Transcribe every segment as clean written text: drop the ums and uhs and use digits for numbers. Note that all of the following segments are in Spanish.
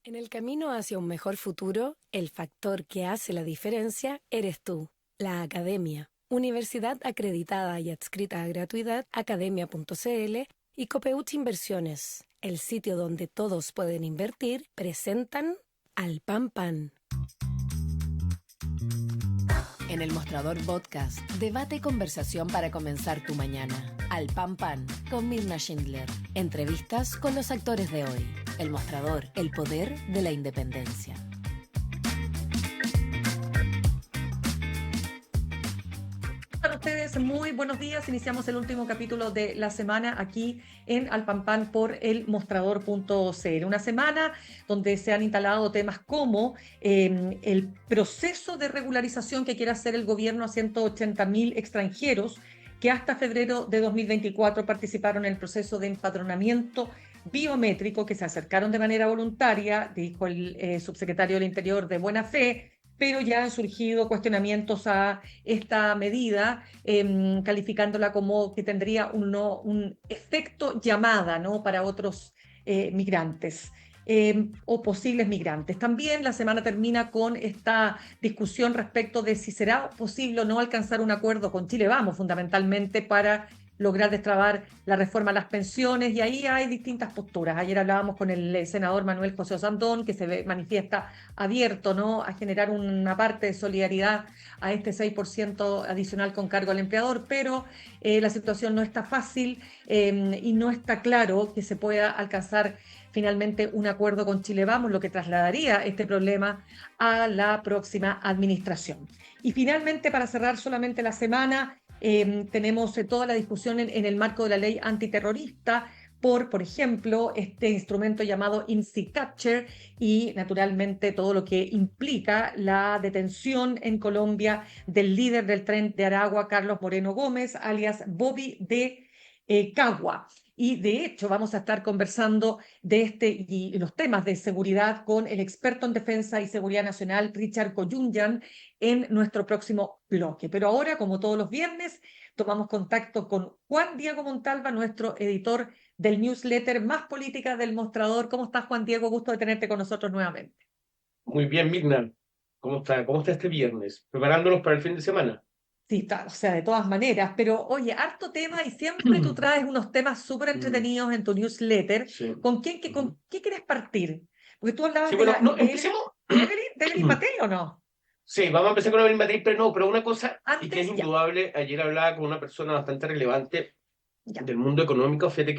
En el camino hacia un mejor futuro, el factor que hace la diferencia eres tú, la Academia. Universidad acreditada y adscrita a gratuidad, academia.cl y Copeuch Inversiones, el sitio donde todos pueden invertir, presentan Al Pan Pan. En el Mostrador Podcast, debate y conversación para comenzar tu mañana. Al Pan Pan, con Mirna Schindler. Entrevistas con los actores de hoy. El Mostrador, el poder de la independencia. Para ustedes, muy buenos días. Iniciamos el último capítulo de la semana aquí en Al Pan Pan por el mostrador.cl. Una semana donde se han instalado temas como el proceso de regularización que quiere hacer el gobierno a 180.000 extranjeros que hasta febrero de 2024 participaron en el proceso de empadronamiento biométrico, que se acercaron de manera voluntaria, dijo el subsecretario del Interior de buena fe, pero ya han surgido cuestionamientos a esta medida, calificándola como que tendría un efecto llamada, ¿no?, para otros migrantes. O posibles migrantes. También la semana termina con esta discusión respecto de si será posible o no alcanzar un acuerdo con Chile Vamos, fundamentalmente para lograr destrabar la reforma a las pensiones, y ahí hay distintas posturas. Ayer hablábamos con el senador Manuel José Osandón, que manifiesta abierto, ¿no?, a generar una parte de solidaridad a este 6% adicional con cargo al empleador, pero la situación no está fácil y no está claro que se pueda alcanzar finalmente un acuerdo con Chile Vamos, lo que trasladaría este problema a la próxima administración. Y finalmente, para cerrar solamente la semana, tenemos toda la discusión en el marco de la ley antiterrorista por ejemplo, este instrumento llamado INSI Capture y, naturalmente, todo lo que implica la detención en Colombia del líder del Tren de Aragua, Carlos Moreno Gómez, alias Bobby de Cagua. Y, de hecho, vamos a estar conversando de este y los temas de seguridad con el experto en defensa y seguridad nacional, Richard Koyunyan, en nuestro próximo bloque. Pero ahora, como todos los viernes, tomamos contacto con Juan Diego Montalva, nuestro editor del newsletter Más Política del Mostrador. ¿Cómo estás, Juan Diego? Gusto de tenerte con nosotros nuevamente. Muy bien, Mirna. ¿Cómo está? ¿Cómo está este viernes? ¿Preparándonos para el fin de semana? Sí, está, o sea, de todas maneras, pero oye, harto tema y siempre tú traes unos temas súper entretenidos en tu newsletter. Sí. ¿Con qué quieres partir? Porque tú hablabas Sí, de bueno, la no, empecemos. de Evelyn Matei, ¿o no? Sí, vamos a empezar con Evelyn Matei, pero una cosa, y que es Antes, ya, indudable, ayer hablaba con una persona bastante relevante ya. del mundo económico, fíjate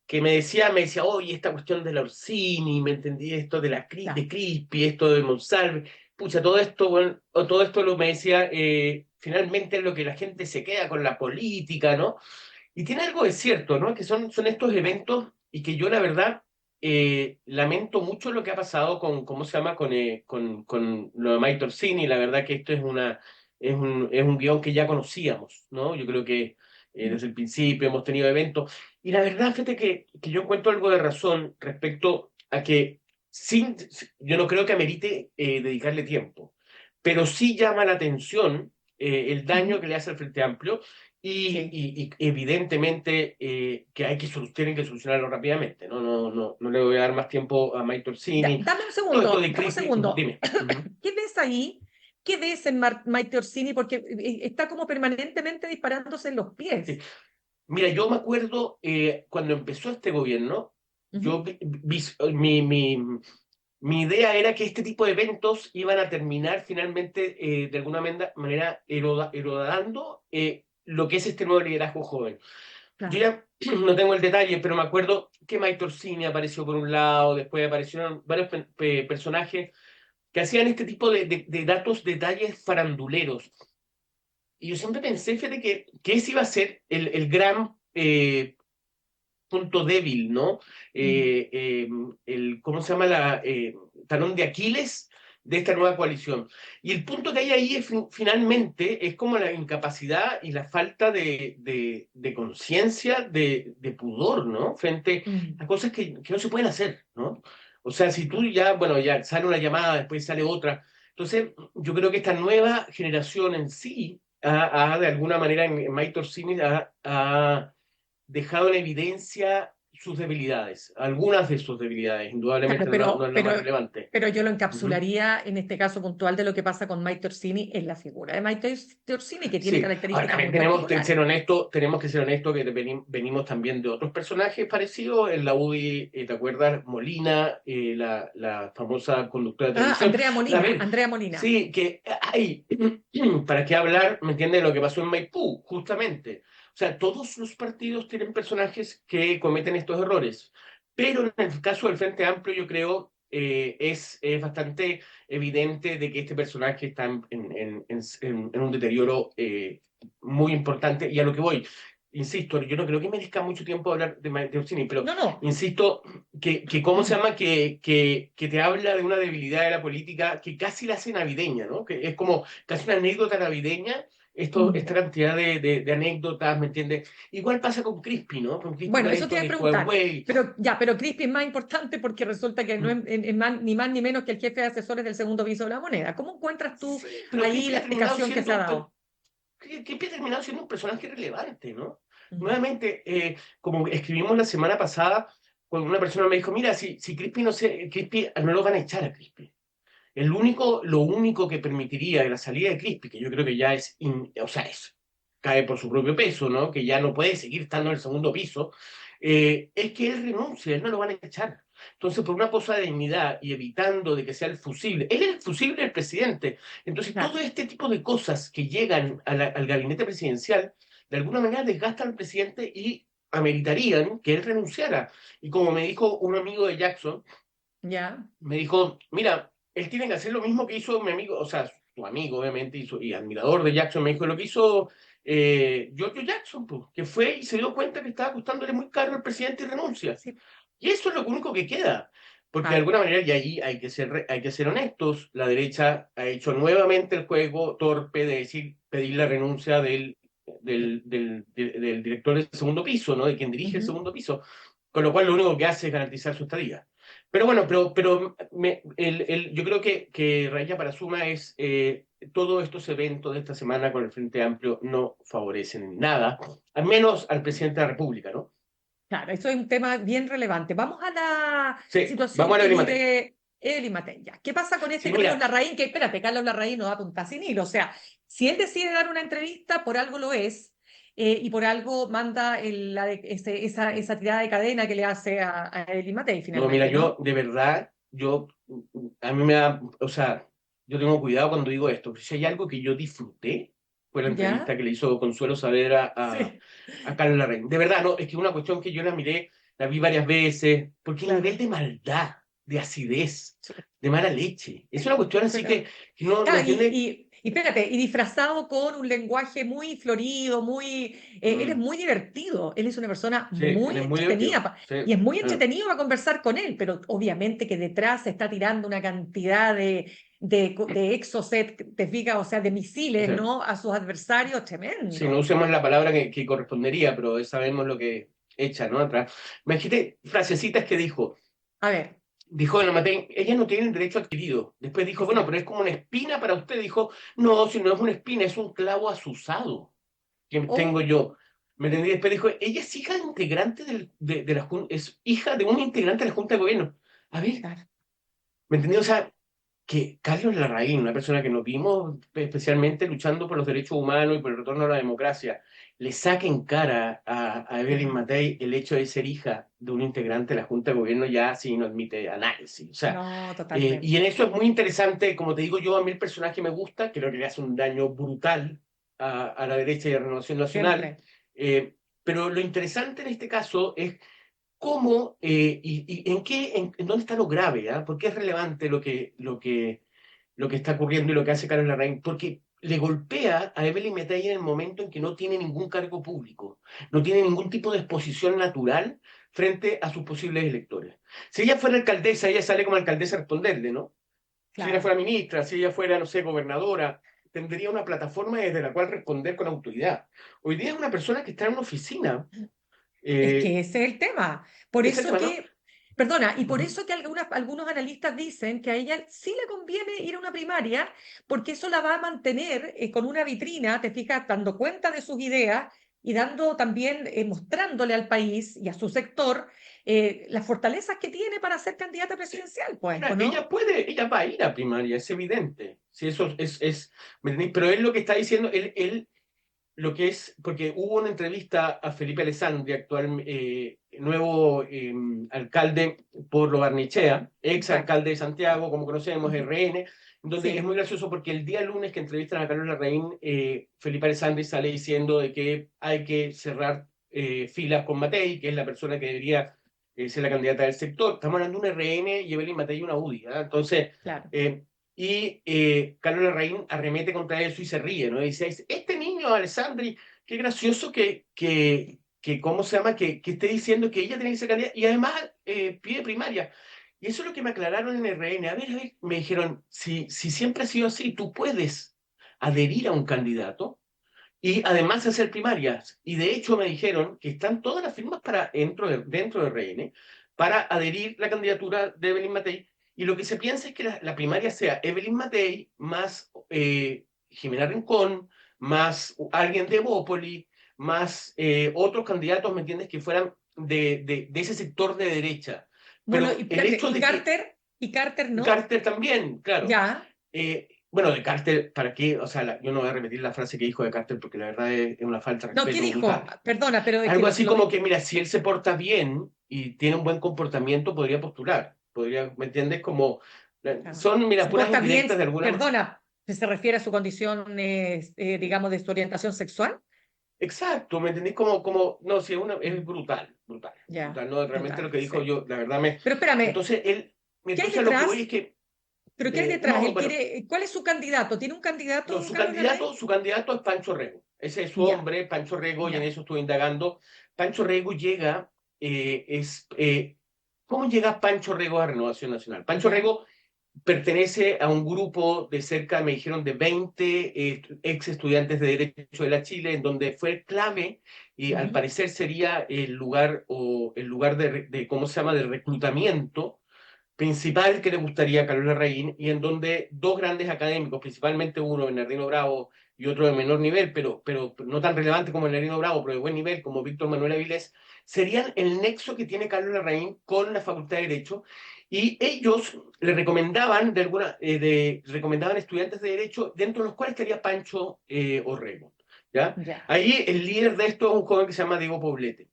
que me decía, oye, esta cuestión de la Orsini, me entendí esto de Ya. de Crispi, esto de Monsalve, pucha, todo esto, bueno, o todo esto lo me decía, finalmente es lo que la gente se queda con la política, ¿no? Y tiene algo de cierto, ¿no? Que son estos eventos y que yo la verdad lamento mucho lo que ha pasado con, ¿cómo se llama? Con lo de Mike Torsini. La verdad que esto es un guión que ya conocíamos, ¿no? Yo creo que desde el principio hemos tenido eventos. Y la verdad, fíjate que yo encuentro algo de razón respecto a que yo no creo que amerite dedicarle tiempo, pero sí llama la atención el daño Ujú. que le hace al Frente Amplio Sí. y evidentemente que tienen que solucionarlo rápidamente. No le voy a dar más tiempo a Mike Ya, Torsini. dame un Todo esto segundo, de dame un Crispi, segundo. dime. Ujú. ¿Qué ves ahí? ¿Qué ves en Maite Orsini? Porque está como permanentemente disparándose en los Sí. pies. Mira, yo me acuerdo cuando empezó este gobierno, Ujú. mi idea era que este tipo de eventos iban a terminar finalmente de alguna manera erodando lo que es este nuevo liderazgo joven. Yo Claro. ya no tengo el detalle, pero me acuerdo que Mike Torsini apareció por un lado, después aparecieron varios personajes que hacían este tipo de datos, detalles faranduleros. Y yo siempre pensé, fíjate, que ese iba a ser el gran punto débil, ¿no? Mm. ¿Cómo se llama? Talón de Aquiles de esta nueva coalición. Y el punto que hay ahí finalmente es como la incapacidad y la falta de conciencia, de pudor, ¿no? Frente Mm. a cosas que no se pueden hacer, ¿no? O sea, si tú ya, bueno, ya sale una llamada, después sale otra. Entonces, yo creo que esta nueva generación en sí de alguna manera, en Mike Torsini, ha dejado en evidencia sus debilidades, algunas de sus debilidades, indudablemente Claro, no es la más relevante. pero yo lo Ujú. encapsularía en este caso puntual de lo que pasa con Mike Torsini en la figura de Mike Torsini, que tiene Sí, ahora características también muy particulares. tenemos que ser honestos que venimos también de otros personajes parecidos. En la UDI, ¿te acuerdas? Molina, la famosa conductora de Ah, televisión. A ver, Andrea Molina. sí, que hay, ¿para qué hablar? ¿Me entiendes? Lo que pasó en Maipú, justamente. O sea, todos los partidos tienen personajes que cometen estos errores, pero en el caso del Frente Amplio, yo creo, es bastante evidente de que este personaje está en un deterioro muy importante. Y a lo que voy, insisto, yo no creo que merezca mucho tiempo hablar de Orsini, pero No, no. insisto que ¿cómo se llama? Que te habla de una debilidad de la política que casi la hace navideña, ¿no? Que es como casi una anécdota navideña. Esta cantidad de anécdotas, ¿me entiendes? Igual pasa con Crispy, ¿no? Con Crispy Bueno, con eso te esto iba a de preguntar, Huawei. pero Crispy es más importante porque resulta que no ni más ni menos que el jefe de asesores del segundo piso de la moneda. ¿Cómo encuentras tú Sí, pero ahí Crispy la ha terminado explicación que se siendo ha un, dado? que ha terminado siendo un personaje relevante, ¿no? Mm. Nuevamente, como escribimos la semana pasada, cuando una persona me dijo, mira, si Crispy no se, Crispy no lo van a echar a Crispy. Lo único que permitiría la salida de Crispy, que yo creo que ya o sea, cae por su propio peso, ¿no? Que ya no puede seguir estando en el segundo piso, es que él renuncie, él no lo van a echar. Entonces, por una cosa de dignidad y evitando de que sea el fusible, él es el fusible del presidente. Entonces, Claro. todo este tipo de cosas que llegan al gabinete presidencial, de alguna manera desgastan al presidente y ameritarían que él renunciara. Y como me dijo un amigo de Jackson, Ya. me dijo, mira, él tiene que hacer lo mismo que hizo mi amigo, o sea, su amigo obviamente y admirador de Jackson, me dijo lo que hizo Giorgio Jackson, pues, que fue y se dio cuenta que estaba costándole muy caro al presidente y renuncia. Sí. Y eso es lo único que queda, porque de Claro. alguna manera, y ahí hay que ser honestos, la derecha ha hecho nuevamente el juego torpe de decir, pedir la renuncia del director del segundo piso, ¿no? De quien dirige el Ujú. segundo piso, con lo cual lo único que hace es garantizar su estadía. Pero bueno, yo creo que Raya para Suma es todos estos eventos de esta semana con el Frente Amplio no favorecen nada, al menos al presidente de la República, ¿no? Claro, eso es un tema bien relevante. Vamos a la Sí, situación vamos a que ver, Matei. vive Evelyn Matei. Ya. ¿Qué pasa con Sí, este Carlos mira, Larraín? Que espérate, Carlos Larraín no da punta sin hilo. O sea, si él decide dar una entrevista, por algo lo es, y por algo manda esa tirada de cadena que le hace a Evelyn Matei no, mira, finalmente, yo ¿no? de verdad, a mí me da, o sea, yo tengo cuidado cuando digo esto, si hay algo que yo disfruté, fue la ¿Ya? entrevista que le hizo Consuelo Saavedra Sí, a Carlos Larraín. De verdad, no, es que es una cuestión que yo la miré, la vi varias veces, porque el nivel claro. de maldad, de acidez, de mala leche, es una cuestión así Pero, que no claro, entiende. y espérate, y disfrazado con un lenguaje muy florido, él es Mm, muy divertido, él es una persona sí, él muy es muy entretenida, divertido. Sí, y es muy ah, entretenido para conversar con él, pero obviamente que detrás se está tirando una cantidad de exocet, te fijas, o sea, de misiles, sí. ¿no? A sus adversarios, Si no tremendo. usemos la palabra que correspondería, pero sabemos lo que echa, ¿no? Atrás. Imagínate frasecitas que A ver, dijo la Matei, ella no tiene derecho adquirido. Después dijo, bueno, pero exacto. es como una espina para usted. Dijo, no, si no es una espina, es un clavo asusado que tengo Oh, yo. ¿Me entendí? Después dijo, ella es hija de integrante de la Junta, es hija de un integrante de la Junta de Gobierno. A ver, claro. ¿me entendí? O sea, que Carlos Larraín, una persona que nos vimos especialmente luchando por los derechos humanos y por el retorno a la democracia, le saque en cara a Evelyn Sí. Matei el hecho de ser hija de un integrante de la Junta de Gobierno ya sí no admite análisis. O sea, No, y en totalmente. eso es muy interesante, como te digo yo, a mí el personaje me gusta, creo que le hace un daño brutal a la derecha y a Renovación Nacional, Siempre. eh, pero lo interesante en este caso es cómo y en dónde está lo grave, ¿ah? ¿Por qué es relevante lo que está ocurriendo y lo que hace Carlos Larraín? Porque le golpea a Evelyn Matei en el momento en que no tiene ningún cargo público, no tiene ningún tipo de exposición natural frente a sus posibles electores. Si ella fuera alcaldesa, ella sale como alcaldesa a responderle, ¿no? Si ella Claro. fuera ministra, si ella fuera, no sé, gobernadora, tendría una plataforma desde la cual responder con autoridad. Hoy día es una persona que está en una oficina. Es eh, que ese es el tema. Por es el eso tema, ¿no? que, perdona, y por Ujú. eso que algunos analistas dicen que a ella sí le conviene ir a una primaria, porque eso la va a mantener con una vitrina, te fijas, dando cuenta de sus ideas, y dando también, mostrándole al país y a su sector las fortalezas que tiene para ser candidata presidencial, pues, ¿o no? Ella va a ir a primaria, es evidente. Si eso ¿me entendés? Pero él lo que está diciendo, lo que es, porque hubo una entrevista a Felipe Alessandri, actual nuevo alcalde por Lo Barnechea, ex Exacto. alcalde de Santiago, como conocemos, Ujú. RN, donde es Sí, muy gracioso porque el día lunes que entrevistan a Carlos Larraín, Felipe Alessandri sale diciendo de que hay que cerrar filas con Matei, que es la persona que debería ser la candidata del sector. Estamos hablando de un RN y Evelyn Matei una UDI, ¿ah? Entonces, claro. Carlos Larraín arremete contra eso y se ríe, ¿no? Y dice, este niño, Alessandri, qué gracioso ¿cómo se llama? Que esté diciendo que ella tiene que ser candidata y además pide primaria. Y eso es lo que me aclararon en RN. A ver, me dijeron, si siempre ha sido así, tú puedes adherir a un candidato y además hacer primarias. Y de hecho me dijeron que están todas las firmas dentro de RN para adherir la candidatura de Evelyn Matei. Y lo que se piensa es que la primaria sea Evelyn Matei más Jimena Rincón, más alguien de Bópoli, más otros candidatos, ¿me entiendes?, que fueran de ese sector de derecha. Bueno, y, Pero el espérate, hecho de que Y Carter, ¿no? Carter también, claro. Ya. Bueno, de Carter, ¿para qué? O sea, yo no voy a repetir la frase que dijo de Carter porque la verdad es una falta de No, ¿qué respeto dijo? brutal. Perdona, pero es que Algo así como que, mira, si él se porta bien y tiene un buen comportamiento, podría postular. Podría, ¿me entiendes? Como, claro, son, mira, se puras porta bien, indirectas de alguna manera. perdona, ¿se refiere a su condición, digamos, de su orientación sexual? Exacto, ¿me entendés? Como, no, si es brutal, brutal, Ya, brutal. No, realmente lo brutal, que dijo sí. yo, la verdad me... Pero espérame, ¿qué hay Entonces a lo que voy detrás? es que, ¿Pero qué hay detrás? no, Él bueno, quiere, ¿cuál es su candidato? ¿Tiene un no, candidato, Carlos Larraín? su candidato es Pancho Rego. Ese es su Ya, hombre, Pancho Rego, y en ya. eso estuve indagando. Pancho Rego llega, ¿cómo llega Pancho Rego a Renovación Nacional? Pancho Ya. Rego pertenece a un grupo de cerca, me dijeron, de 20 ex estudiantes de Derecho de la Chile, en donde fue clave y al Ujú. parecer sería el lugar ¿cómo se llama?, de reclutamiento principal que le gustaría a Carlos Larraín y en donde dos grandes académicos, principalmente uno, Bernardino Bravo, y otro de menor nivel, pero no tan relevante como Bernardino Bravo, pero de buen nivel, como Víctor Manuel Avilés, serían el nexo que tiene Carlos Larraín con la Facultad de Derecho, y ellos le recomendaban, recomendaban estudiantes de Derecho, dentro de los cuales estaría Pancho Orrego. ¿Ya? Ya. Ahí el líder de esto es un joven que se llama Diego Poblete.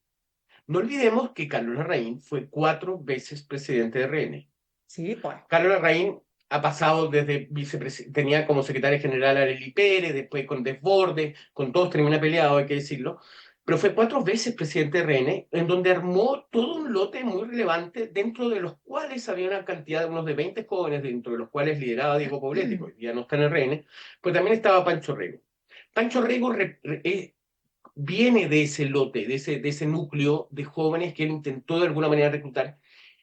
No olvidemos que Carlos Larraín fue 4 veces presidente de RN. Sí, pues. Carlos Larraín ha pasado desde tenía como secretaria general a Arely Pérez, después con Desbordes, con todos termina peleado, hay que decirlo, pero fue 4 veces presidente de RN, en donde armó todo un lote muy relevante, dentro de los cuales había una cantidad de unos de 20 jóvenes, dentro de los cuales lideraba Diego Poblete, que hoy día no está en RN, pues también estaba Pancho Rego. Pancho Rego viene de ese lote, de ese núcleo de jóvenes que él intentó de alguna manera reclutar,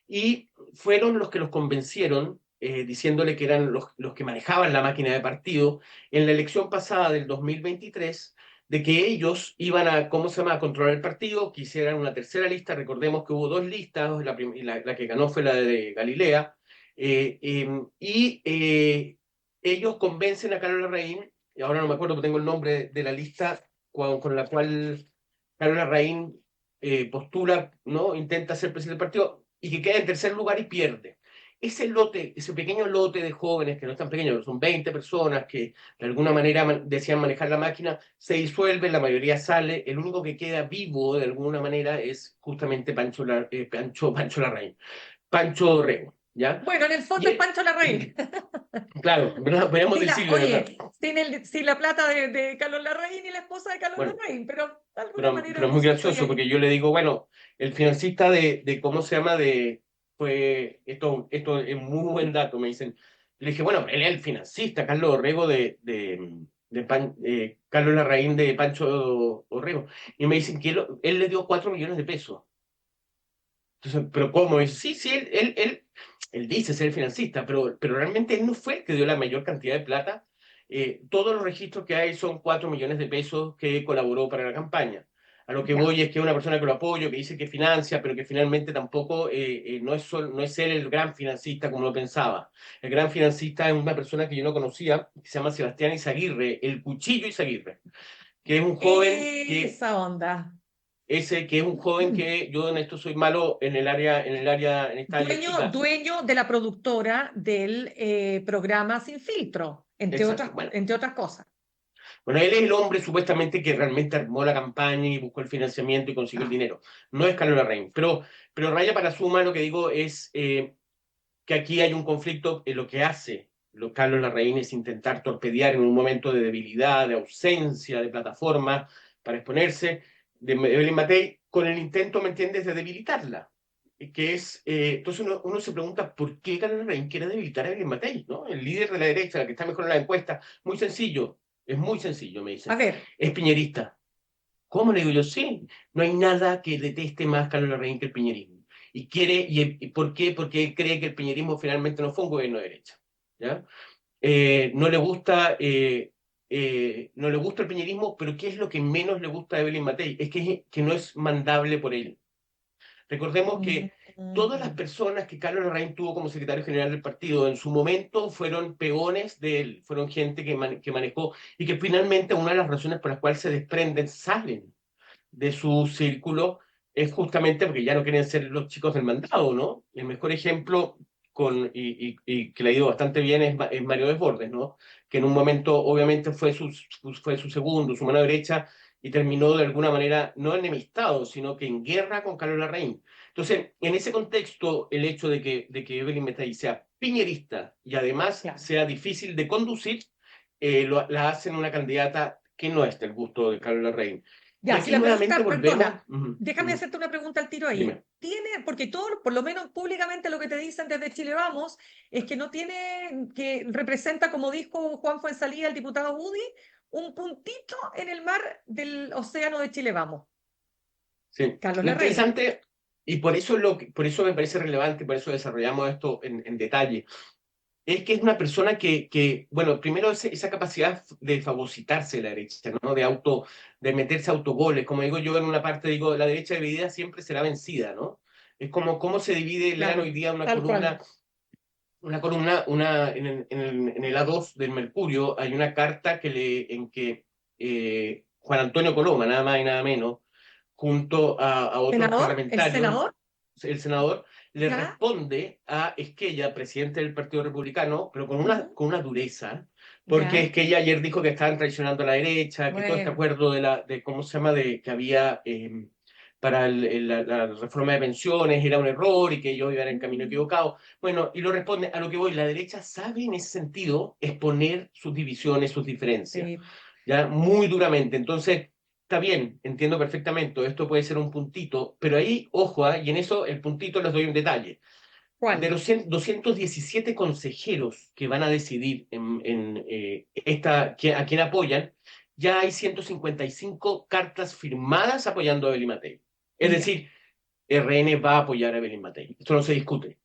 y fueron los que los convencieron, diciéndole que eran los que manejaban la máquina de partido, en la elección pasada del 2023, de que ellos iban a, ¿cómo se llama?, a controlar el partido, que hicieran una tercera lista. Recordemos que hubo dos listas, la que ganó fue la de Galilea, y ellos convencen a Carlos Larraín, y ahora no me acuerdo, pero tengo el nombre de la lista con la cual Carlos Larraín postula, ¿no?, intenta ser presidente del partido, y que queda en tercer lugar y pierde. Ese lote, ese pequeño lote de jóvenes, que no es tan pequeño, son 20 personas que de alguna manera decían manejar la máquina, se disuelve, la mayoría sale, el único que queda vivo de alguna manera es justamente Pancho Larraín, Pancho Rego, ¿ya? Bueno, en el Y, fondo es Pancho Larraín. claro, ¿verdad? Podríamos decirlo, ¿verdad? Oye, sin la plata de Carlos Larraín y la esposa de Carlos Bueno, Larraín, pero de alguna pero manera es muy puso estoy gracioso ahí. porque yo le digo, bueno, el financista de ¿cómo se llama? Esto es muy buen dato, me dicen. Le dije, bueno, él es el financista, Carlos Orrego Carlos Larraín de Pancho Orrego. Y me dicen que él le dio 4 millones de pesos. Entonces, ¿pero cómo? Y dice, sí, él dice ser el financista, pero realmente él no fue el que dio la mayor cantidad de plata. Todos los registros que hay son 4 millones de pesos que colaboró para la campaña. A lo que Ya. voy es que es una persona que lo apoyo, que dice que financia, pero que finalmente tampoco no es él el gran financista como lo pensaba. El gran financista es una persona que yo no conocía, que se llama Sebastián Izaguirre, el Cuchillo Izaguirre. que es un joven Esa onda. que es un joven Mm. que yo en esto soy malo en esta área chica. Dueño de la productora del programa Sin Filtro, Exacto. Bueno, entre otras cosas. bueno, él es el hombre supuestamente que realmente armó la campaña y buscó el financiamiento y consiguió el Ah, dinero. No es Carlos Larraín. Pero raya para suma lo que digo es que aquí hay un conflicto en lo que hace Carlos Larraín es intentar torpedear en un momento de debilidad, de ausencia de plataforma para exponerse de Evelyn Matei con el intento, ¿me entiendes?, de debilitarla. Que es, entonces uno se pregunta por qué Carlos Larraín quiere debilitar a Evelyn Matei, ¿no? El líder de la derecha, la que está mejor en la encuesta. Muy sencillo, es muy sencillo, me a dicen. ver, Es piñerista. ¿Cómo le digo yo? Sí, no hay nada que deteste más Carlos Larraín que el piñerismo. ¿Y por qué? Porque él cree que el piñerismo finalmente no fue un gobierno de derecha. ¿Ya? No le gusta, no le gusta el piñerismo, pero ¿qué es lo que menos le gusta a Evelyn Matei? Es que no es mandable por él. Recordemos mm, que todas las personas que Carlos Larraín tuvo como secretario general del partido en su momento fueron peones de él, fueron gente que manejó y que finalmente una de las razones por las cuales se desprenden, salen de su círculo, es justamente porque ya no quieren ser los chicos del mandado, ¿no? El mejor ejemplo y que le ha ido bastante bien es Mario Desbordes, ¿no? Que en un momento obviamente fue su segundo, su mano derecha, y terminó de alguna manera no enemistado, sino que en guerra con Carlos Larraín. Entonces, en ese contexto, el hecho de que Evelyn Matei sea piñerista y además claro. sea difícil de conducir, la hacen una candidata que no es del gusto de Carlos Larraín. Y Ya, si aquí la nuevamente pregunta, volvemos. perdona, déjame hacerte una pregunta al tiro ahí. Dime. ¿Tiene, porque todo, por lo menos públicamente lo que te dicen desde Chile Vamos, es que no tiene, que representa, como dijo Juan Fuenzalía, el diputado Udi, un puntito en el mar del océano de Chile Vamos, Sí. Carlos Lo Larraín. interesante, y por eso me parece relevante, por eso desarrollamos esto en detalle, es que es una persona bueno, primero esa capacidad de fagocitarse de la derecha, ¿no? De meterse autogoles. Como digo yo en una parte, digo, la derecha dividida siempre será vencida, ¿no? Es como cómo se divide, lean hoy Claro, día tal cual. en el A2 del Mercurio, hay una carta en que Juan Antonio Coloma, nada más y nada menos, junto a otros ¿Senador? ¿El parlamentarios, senador? el senador, le ¿Ya? responde a Esquella, presidente del Partido Republicano, pero con una, Ujú. con una dureza, porque ¿Ya? Esquella ayer dijo que estaban traicionando a la derecha, que todo este Bueno. acuerdo de ¿cómo se llama?, de que había para la reforma de pensiones era un error y que ellos iban en camino Mm, equivocado. Bueno, y lo responde a lo que voy, la derecha sabe en ese sentido exponer sus divisiones, sus diferencias, sí. ya muy duramente. Entonces, está bien, entiendo perfectamente, esto puede ser un puntito, pero ahí, ojo, y en eso el puntito les doy un detalle. De ¿Cuál? los 217 consejeros que van a decidir a quién apoyan, ya hay 155 cartas firmadas apoyando a Evelyn Matei. Es Ya. decir, RN va a apoyar a Evelyn Matei. Esto no se discute.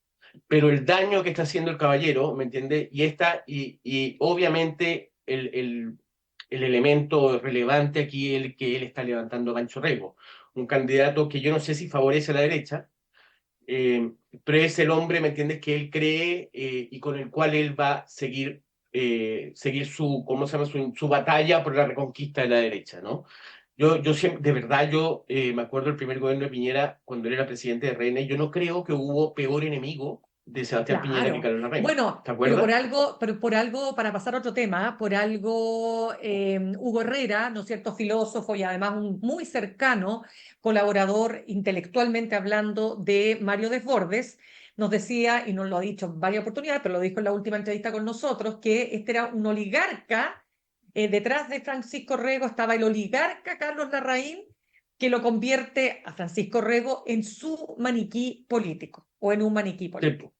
Pero el daño que está haciendo el caballero, ¿me entiende? Y obviamente el elemento relevante aquí es el que él está levantando Gancho Rego, un candidato que yo no sé si favorece a la derecha, eh, pero es el hombre, ¿me entiendes?, que él cree y con el cual él va a seguir ¿cómo se llama?, su batalla por la reconquista de la derecha, ¿no? Yo siempre, de verdad, me acuerdo del primer gobierno de Piñera, cuando él era presidente de RN, yo no creo que hubo peor enemigo de Sebastián Piñera que Claro. Carlos Larraín. Bueno, ¿Te acuerdas? pero por algo, para pasar a otro tema, por algo Hugo Herrera, ¿no es cierto?, filósofo y además un muy cercano colaborador intelectualmente hablando de Mario Desbordes, nos decía, y nos lo ha dicho en varias oportunidades, pero lo dijo en la última entrevista con nosotros, que este era un oligarca, detrás de Francisco Rego estaba el oligarca Carlos Larraín, que lo convierte a Francisco Rego en su maniquí político o en un maniquí Sí, político.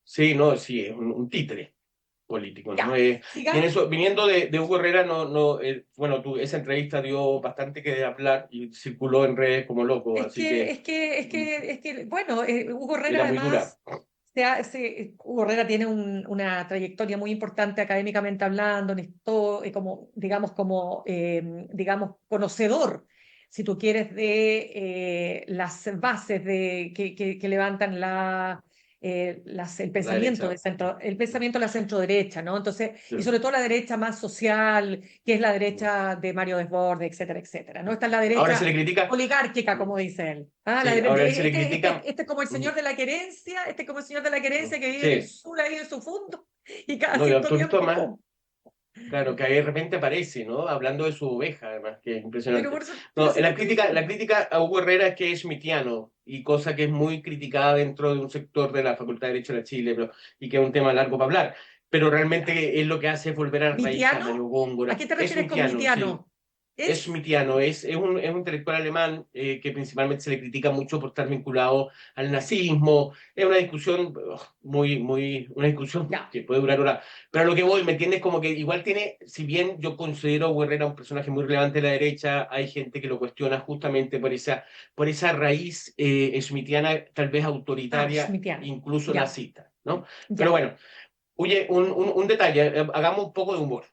sí, no, sí, es un títere político, ¿no? Ya, Y en sigamos. eso, viniendo de Hugo Herrera, bueno, esa entrevista dio bastante que hablar y circuló en redes como loco, así que Bueno, Hugo Herrera era muy dura. además, Hugo Herrera tiene una trayectoria muy importante académicamente hablando, como, digamos, conocedor, si tú quieres, de las bases que levantan el La pensamiento derecha. de centro, el pensamiento de la centro-derecha, ¿no? Entonces, Sí. y sobre todo la derecha más social, que es la derecha de Mario Desbordes, etcétera, etcétera, ¿no? Esta es la Ahora se derecha le critica, oligárquica, como dice él. sí, ahora se le critica, Este es como el señor de la querencia, este es como el señor de la querencia que vive en el sí, sur ahí en su fondo y cada no, y cierto tú has visto tiempo, más. ¡pum! Claro, que ahí de repente aparece, ¿no? Hablando de su oveja, además, que es Pero, impresionante. pero No, si no creí. la crítica a Hugo Herrera es que es smithiano, y cosa que es muy criticada dentro de un sector de la Facultad de Derecho de Chile, y que es un tema largo para hablar. Pero realmente él lo que hace es volver a las raíces, a ¿Mitiano? Mario ¿A Góngora. qué te Es refieres con smithiano, sí. Mitiano? Es Es, smithiano, es un intelectual alemán que principalmente se le critica mucho por estar vinculado al nazismo. Es una discusión una discusión ya, que puede durar horas. Pero a lo que voy, ¿me entiendes? Como que igual tiene, si bien yo considero a Herrera un personaje muy relevante de la derecha, hay gente que lo cuestiona justamente por esa raíz smithiana, tal vez autoritaria, Schmittiano. incluso Ya, nazista, ¿no? Pero ya, bueno, oye, un detalle, hagamos un poco de humor.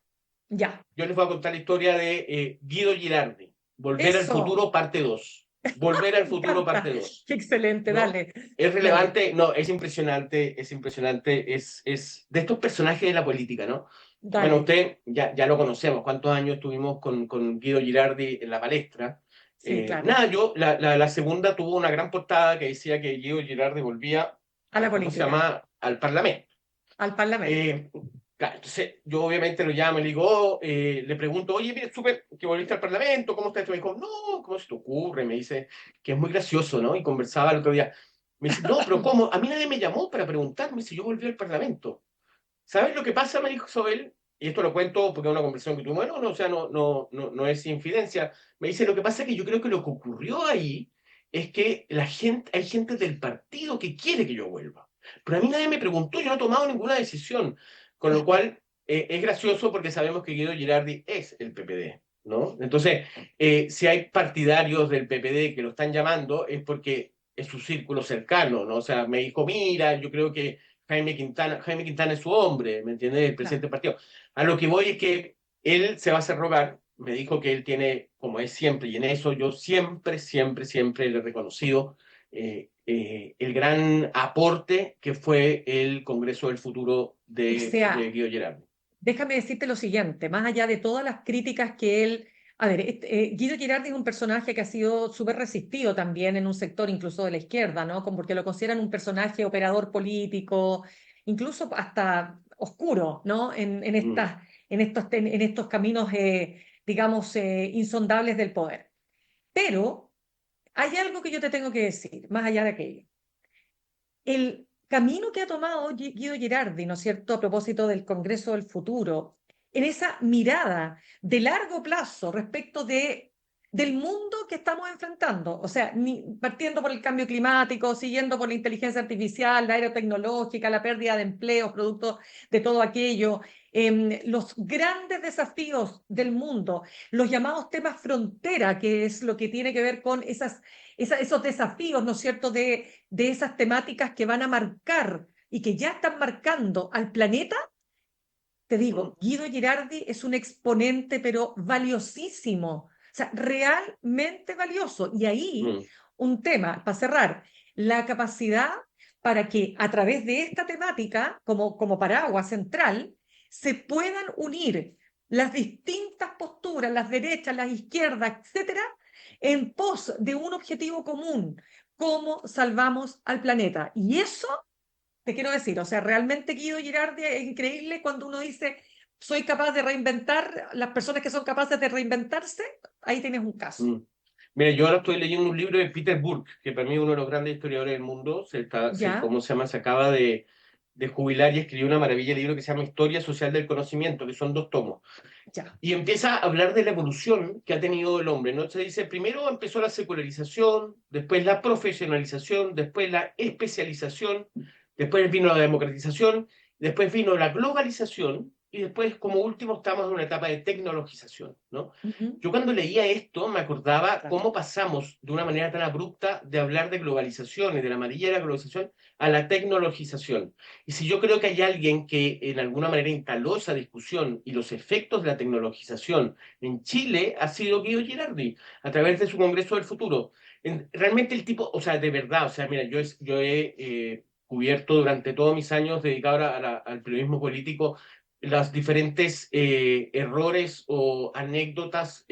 ya. Yo les voy a contar la historia de Guido Girardi, Volver al Eso, futuro, parte 2. Volver al me futuro, encanta. parte 2. Qué excelente, ¿No? dale, Es dale, relevante, no, es impresionante, es de estos personajes de la política, ¿no? Bueno, dale. usted ya lo conocemos, ¿cuántos años estuvimos con Guido Girardi en la palestra? Sí, claro. Nada, la segunda tuvo una gran portada que decía que Guido Girardi volvía A la ¿cómo se política, llama? Al Parlamento. al Parlamento. Eh, claro, entonces yo obviamente lo llamo y le digo, oh, le pregunto, oye, mire, supe que volviste al Parlamento, ¿cómo está esto? Me dijo, no, ¿cómo se te ocurre? Me dice que es muy gracioso, ¿no? Y conversaba el otro día. Me dice, no, pero ¿cómo? A mí nadie me llamó para preguntarme si yo volví al Parlamento. ¿Sabes lo que pasa? Me dijo Sobel, y esto lo cuento porque es una conversación que tuvimos, bueno, no, o sea, no es infidencia. Me dice, lo que pasa es que yo creo que lo que ocurrió ahí es que hay gente del partido que quiere que yo vuelva. Pero a mí nadie me preguntó, yo no he tomado ninguna decisión. Con lo cual, es gracioso porque sabemos que Guido Girardi es el PPD, ¿no? Entonces, si hay partidarios del PPD que lo están llamando, es porque es su círculo cercano, ¿no? O sea, me dijo, mira, yo creo que Jaime Quintana es su hombre, ¿me entiendes? El Claro. presidente del partido. A lo que voy es que él se va a hacer rogar, me dijo que él tiene, como es siempre, y en eso yo siempre le he reconocido el gran aporte que fue el Congreso del Futuro O de sea, Guido Gerardo. déjame decirte lo siguiente, más allá de todas las críticas que él... A ver, Guido Girardi es un personaje que ha sido súper resistido también en un sector incluso de la izquierda, ¿no? Como porque lo consideran un personaje operador político, incluso hasta oscuro, ¿no? Mm. En estos caminos, digamos, insondables del poder. Pero hay algo que yo te tengo que decir, más allá de aquello. El camino que ha tomado Guido Girardi, ¿no es cierto?, a propósito del Congreso del Futuro, en esa mirada de largo plazo respecto del mundo que estamos enfrentando, o sea, partiendo por el cambio climático, siguiendo por la inteligencia artificial, la aerotecnológica, la pérdida de empleos, producto de todo aquello, los grandes desafíos del mundo, los llamados temas frontera, que es lo que tiene que ver con esos desafíos, ¿no es cierto?, de esas temáticas que van a marcar y que ya están marcando al planeta. Te Mm. digo, Guido Girardi es un exponente, pero valiosísimo, o sea, realmente valioso. Y ahí Mm. un tema, para cerrar, la capacidad para que a través de esta temática, como paraguas central, se puedan unir las distintas posturas, las derechas, las izquierdas, etcétera, en pos de un objetivo común, cómo salvamos al planeta. Y eso te quiero decir, o sea, realmente Guido Girardi es increíble cuando uno dice, soy capaz de reinventar, las personas que son capaces de reinventarse, ahí tienes un caso. Mm. Mira, yo ahora estoy leyendo un libro de Peter Burke, que para mí es uno de los grandes historiadores del mundo. ¿Ya? ¿Cómo se llama? Se acaba de jubilar y escribió una maravilla de libro que se llama Historia Social del Conocimiento, que son 2 tomos. Ya. Y empieza a hablar de la evolución que ha tenido el hombre, ¿no? Se dice, primero empezó la secularización, después la profesionalización, después la especialización, después vino la democratización, después vino la globalización y después, como último, estamos en una etapa de tecnologización, ¿no? Ujú. Yo cuando leía esto me acordaba Claro. cómo pasamos de una manera tan abrupta de hablar de globalización y de la amarilla de la globalización a la tecnologización. Y si yo creo que hay alguien que en alguna manera instaló esa discusión y los efectos de la tecnologización en Chile, ha sido Guido Girardi, a través de su Congreso del Futuro. Realmente el tipo, o sea, de verdad, o sea, mira, yo he cubierto durante todos mis años dedicado al periodismo político los diferentes errores o anécdotas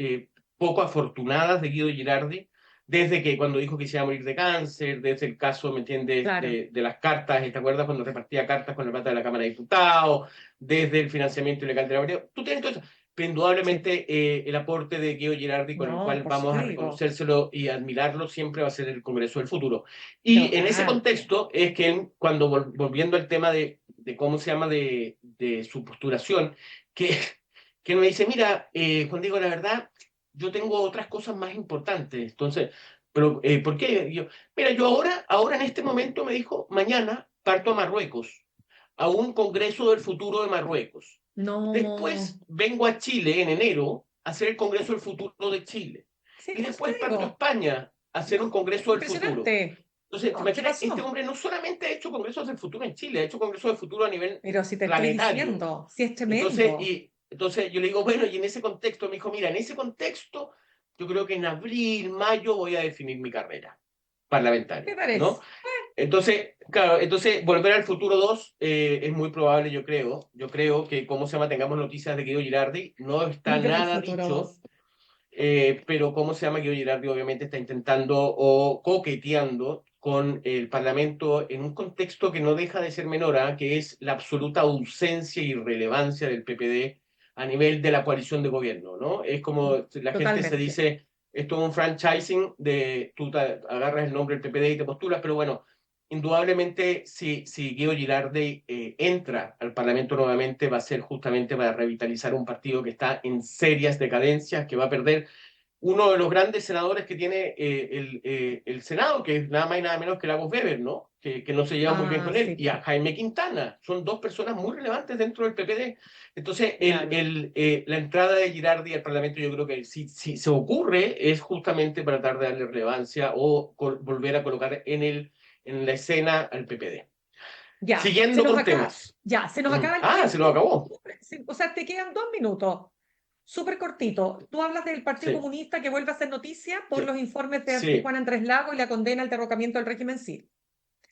poco afortunadas de Guido Girardi, desde que cuando dijo que se iba a morir de cáncer, desde el caso, ¿me entiendes?, Claro. de las cartas, ¿te acuerdas cuando repartía cartas con la plata de la Cámara de Diputados? Desde el financiamiento ilegal de la Universidad. Tú tienes todo eso. Pero indudablemente el aporte de Guido Girardi, con el cual por vamos a eso digo. reconocérselo y admirarlo, siempre va a ser el Congreso del Futuro. Y en ese contexto es que él, cuando volviendo al tema de cómo se llama, de su postulación, que me dice, mira, Juan Diego, la verdad, yo tengo otras cosas más importantes. Entonces, pero ¿por qué? Mira, yo ahora en este momento, me dijo, mañana parto a Marruecos, a un Congreso del Futuro de Marruecos. No. Después vengo a Chile en enero a hacer el Congreso del Futuro de Chile. Sí, Y después parto a España a hacer un Congreso del Futuro. Entonces, imaginas, este hombre no solamente ha hecho congresos del futuro en Chile, ha hecho congresos del futuro a nivel pero si te planetario. Estoy diciendo, si es tremendo. Entonces yo le digo, bueno, y en ese contexto, me dijo, mira, en ese contexto, yo creo que en abril, mayo voy a definir mi carrera parlamentaria. ¿Qué parece? ¿No? Entonces, claro, Volver al Futuro 2 es muy probable, yo creo. Yo creo que, ¿cómo se llama? Tengamos noticias de Guido Girardi. No está nada dicho. Pero ¿cómo se llama? Guido Girardi obviamente está intentando o coqueteando con el Parlamento en un contexto que no deja de ser menor, que es la absoluta ausencia y irrelevancia del PPD a nivel de la coalición de gobierno, ¿no? Es como la gente se dice, esto es un franchising de tú agarras el nombre del PPD y te postulas, pero bueno, indudablemente si Guido Girardi entra al Parlamento nuevamente, va a ser justamente para revitalizar un partido que está en serias decadencias, que va a perder uno de los grandes senadores que tiene el Senado, que es nada más y nada menos que Lagos Weber, ¿no? Que no se lleva muy bien con él, y a Jaime Quintana. Son dos personas muy relevantes dentro del PPD. Entonces, la entrada de Girardi al Parlamento, yo creo que si se ocurre, es justamente para tratar de darle relevancia o volver a colocar en la escena al PPD. Ya, siguiendo con temas. Ya, se nos acaba el tiempo. Se nos acabó. O sea, te quedan 2 minutos. Súper cortito. Tú hablas del Partido Comunista que vuelve a hacer noticia por los informes de Juan Andrés Lago y la condena al derrocamiento del régimen Cid.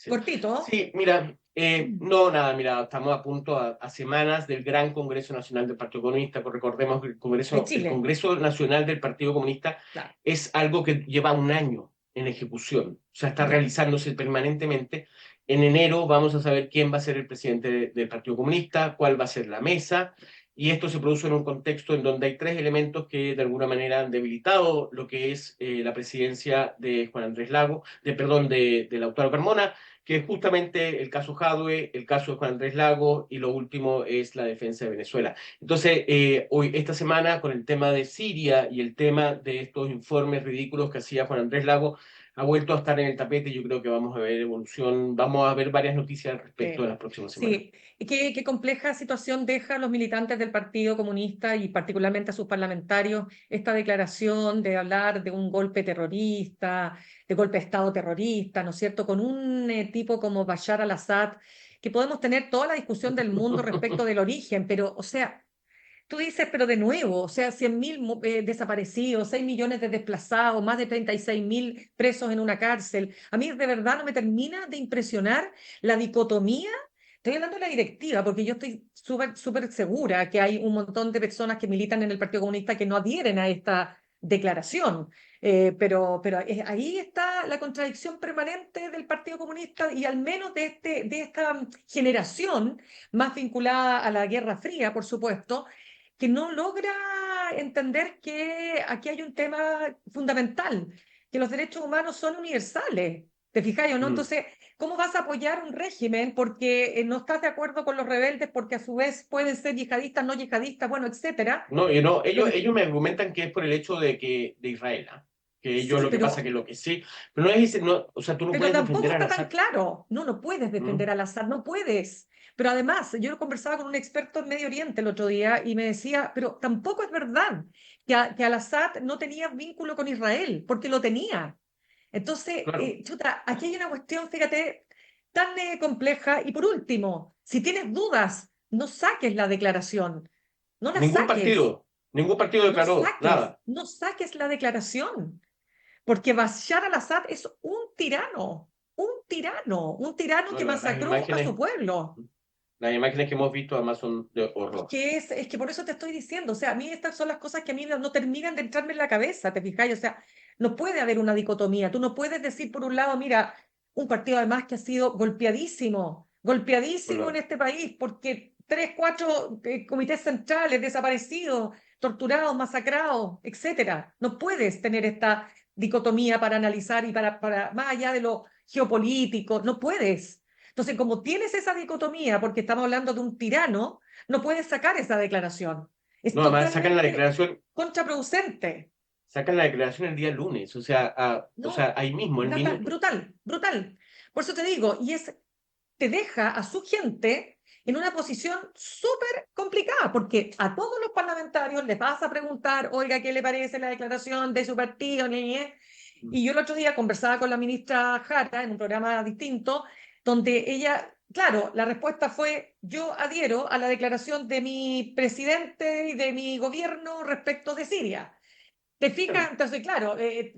Cortito. Sí, mira, mira, estamos a punto, a semanas del gran Congreso Nacional del Partido Comunista. Recordemos que el Congreso Nacional del Partido Comunista es algo que lleva un año en ejecución, o sea, está realizándose permanentemente. En enero vamos a saber quién va a ser el presidente del Partido Comunista, cuál va a ser la mesa, y esto se produce en un contexto en donde hay 3 elementos que de alguna manera han debilitado lo que es la presidencia de Juan Andrés Lago, de Lautaro Carmona, que es justamente el caso Jadwe, el caso de Juan Andrés Lago, y lo último es la defensa de Venezuela. Entonces, esta semana, con el tema de Siria y el tema de estos informes ridículos que hacía Juan Andrés Lago, ha vuelto a estar en el tapete. Yo creo que vamos a ver evolución, vamos a ver varias noticias al respecto en las próximas semanas. Sí, y qué compleja situación deja a los militantes del Partido Comunista y particularmente a sus parlamentarios esta declaración de hablar de un golpe terrorista, de golpe de Estado terrorista, ¿no es cierto?, con un tipo como Bashar al-Assad, que podemos tener toda la discusión del mundo respecto del origen, pero, o sea, tú dices, pero de nuevo, o sea, 100.000 desaparecidos, 6 millones de desplazados, más de 36.000 presos en una cárcel. A mí de verdad no me termina de impresionar la dicotomía. Estoy hablando de la directiva, porque yo estoy súper segura que hay un montón de personas que militan en el Partido Comunista que no adhieren a esta declaración. Pero ahí está la contradicción permanente del Partido Comunista y al menos de esta generación más vinculada a la Guerra Fría, por supuesto, que no logra entender que aquí hay un tema fundamental, que los derechos humanos son universales. ¿Te fijáis o no? Entonces, ¿cómo vas a apoyar un régimen porque no estás de acuerdo con los rebeldes, porque a su vez pueden ser yihadistas, no yihadistas, bueno, etcétera? Ellos me argumentan que es por el hecho de Israel, que ellos lo que pasa que lo que sí, pero no es, o sea, tú no puedes defender al Assad. Pero tampoco está tan claro, no puedes defender al Assad, no puedes. Pero además, yo conversaba con un experto en Medio Oriente el otro día y me decía, pero tampoco es verdad que al-Assad no tenía vínculo con Israel, porque lo tenía. Entonces, aquí hay una cuestión, fíjate, tan compleja. Y por último, si tienes dudas, no saques la declaración. No la saques. Ningún partido declaró nada. No saques la declaración, porque Bashar al-Assad es un tirano. un tirano que Bueno, masacró a su pueblo. las imágenes que hemos visto además son de horror. Es que por eso te estoy diciendo, o sea, a mí estas son las cosas que a mí no terminan de entrarme en la cabeza, ¿te fijáis? O sea, no puede haber una dicotomía. Tú no puedes decir por un lado, mira, un partido además que ha sido golpeadísimo en Bueno, este país, porque 3, 4 comités centrales desaparecidos, torturados, masacrados, etcétera. No puedes tener esta dicotomía para analizar y para más allá de lo geopolítico, no puedes. Entonces, como tienes esa dicotomía, porque estamos hablando de un tirano, no puedes sacar esa declaración. Es no, además totalmente contraproducente. sacan la declaración el día lunes, o No, sea, ahí mismo, el minuto. brutal, brutal. Por eso te digo, te deja a su gente en una posición súper complicada, porque a todos los parlamentarios les vas a preguntar, oiga, ¿qué le parece la declaración de su partido? Y yo el otro día conversaba con la ministra Jara en un programa distinto, donde ella, claro, la respuesta fue, yo adhiero a la declaración de mi presidente y de mi gobierno respecto de Siria. ¿Te fijas? Entonces, claro,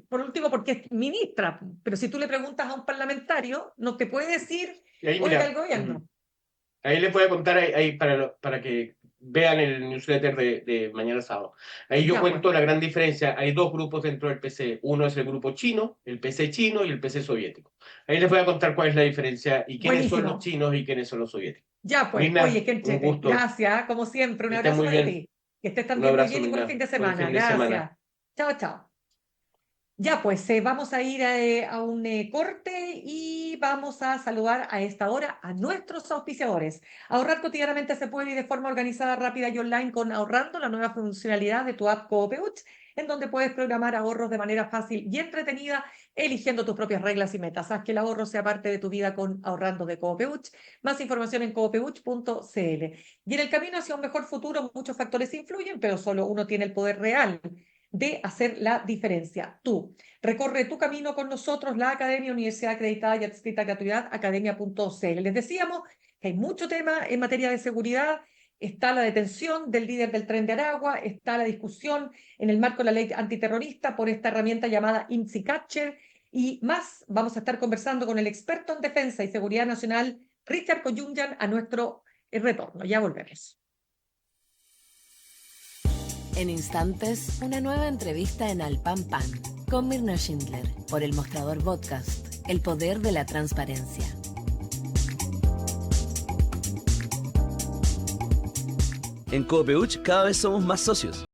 por último, porque es ministra, pero si tú le preguntas a un parlamentario, no te puede decir, Y ahí, oiga, el mira, gobierno. ahí les voy a contar ahí para que vean el newsletter de mañana sábado. Ahí yo Ya, pues, cuento la gran diferencia. Hay dos grupos dentro del PC. Uno es el grupo chino, el PC chino y el PC soviético. Ahí les voy a contar cuál es la diferencia y quiénes son los buenísimo. chinos y quiénes son los soviéticos. Ya, pues, Mirna, oye, qué un entrete. gusto. Gracias, como siempre, un Que estén abrazo muy para bien. ti. Que estés Un también muy abrazo, bien y buen fin Mirna. de Buen semana. fin de semana. Gracias. Chao, chao. Ya, pues vamos a ir a un corte y vamos a saludar a esta hora a nuestros auspiciadores. Ahorrar cotidianamente se puede y de forma organizada, rápida y online con Ahorrando, la nueva funcionalidad de tu app Coopeuch, en donde puedes programar ahorros de manera fácil y entretenida, eligiendo tus propias reglas y metas. Haz que el ahorro sea parte de tu vida con Ahorrando de Coopeuch. Más información en coopeuch.cl. Y en el camino hacia un mejor futuro, muchos factores influyen, pero solo uno tiene el poder real de hacer la diferencia. Tú, recorre tu camino con nosotros, la Academia Universidad Acreditada y Adscrita a Gratuidad, academia.cl. Les decíamos que hay mucho tema en materia de seguridad. Está la detención del líder del Tren de Aragua, está la discusión en el marco de la ley antiterrorista por esta herramienta llamada INSI Catcher, y más vamos a estar conversando con el experto en defensa y seguridad nacional, Richard Koyunyan, a nuestro retorno. Ya volvemos. En instantes, una nueva entrevista en Al Pan Pan con Mirna Schindler por El Mostrador Podcast, el poder de la transparencia. En Coopeuch cada vez somos más socios.